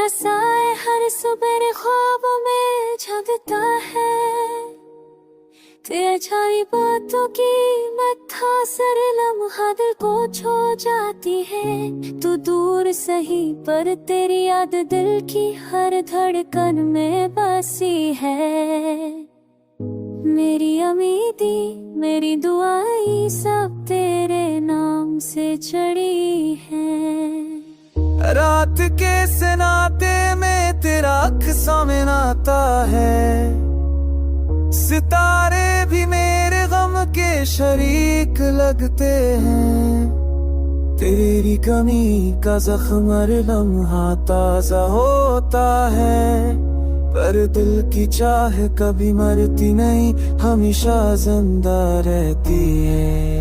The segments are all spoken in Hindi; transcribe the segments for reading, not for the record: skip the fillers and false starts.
साए हर सुबह ख्वाबों में जगता है। तेरी छाई बातों की मत्थासर लम्हा दिल को छू जाती है। तू दूर सही पर तेरी याद दिल की हर धड़कन में बसी है। मेरी उम्मीदी मेरी दुआई सब तेरे नाम से चढ़ी है। रात के सन्नाटे में तेरा अक्सा में नाता है। सितारे भी मेरे गम के शरीक लगते हैं। तेरी कमी का जख्म हर लम्हा ताजा होता है। पर दिल की चाह कभी मरती नहीं, हमेशा जिंदा रहती है।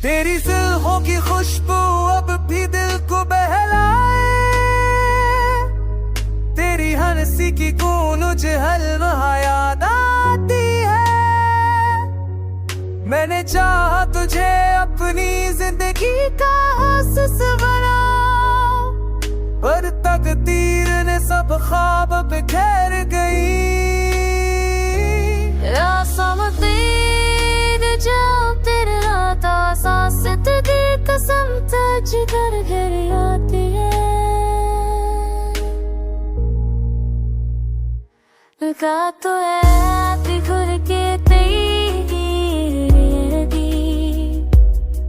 तेरी जुल्फों की खुशबू अब भी दिल को बहलाए। तेरी हंसी की गूंज हल्वा याद आती है। मैंने चाहा तुझे अपनी जिंदगी का आशीष बना, पर तकदीर ने सब ख्वाब बिखेर गई। तेरे रात सांस तेरी कसम जिगर घर आती है। का तो है घुर के तेरी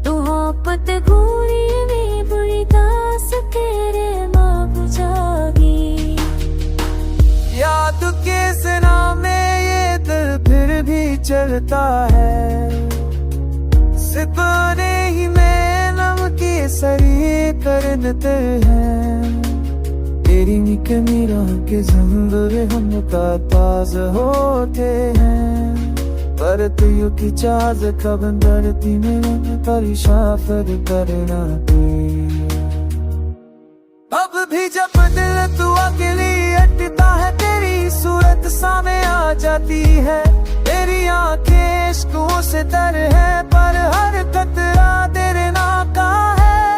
तू मोहब्बत घूरी में बुरी दास तेरे माप जागी। याद के सना में ये दिल फिर भी चलता है। सितारे ही में नम के सरी करते हैं। तेरी निकमी राह के जंगल हम का ताज होते हैं। पर तुयु की चाज कब डरती में परेशान करना अब भी जब दिल तू अकेली अटता है। तेरी सूरत सामने आ जाती है। तेरी आंखें इश्कों से तर है, पर हर कतरा तेरे नाम का है।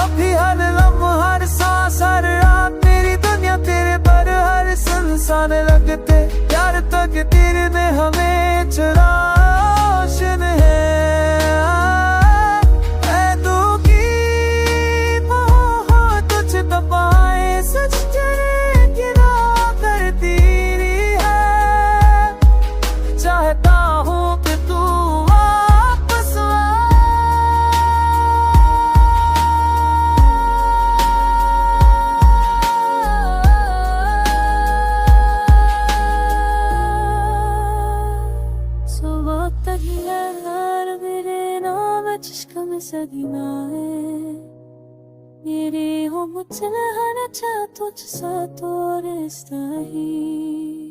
अभी हर लम्हा हर सांस हर रात तेरी दुनिया तेरे पर हर संसान लगते। प्यार तक तेरे में हमें चुरा रोशन है। सदीना है मेरे हो मुझसे नहाना चाह तुझ सा तो रिश्ता ही।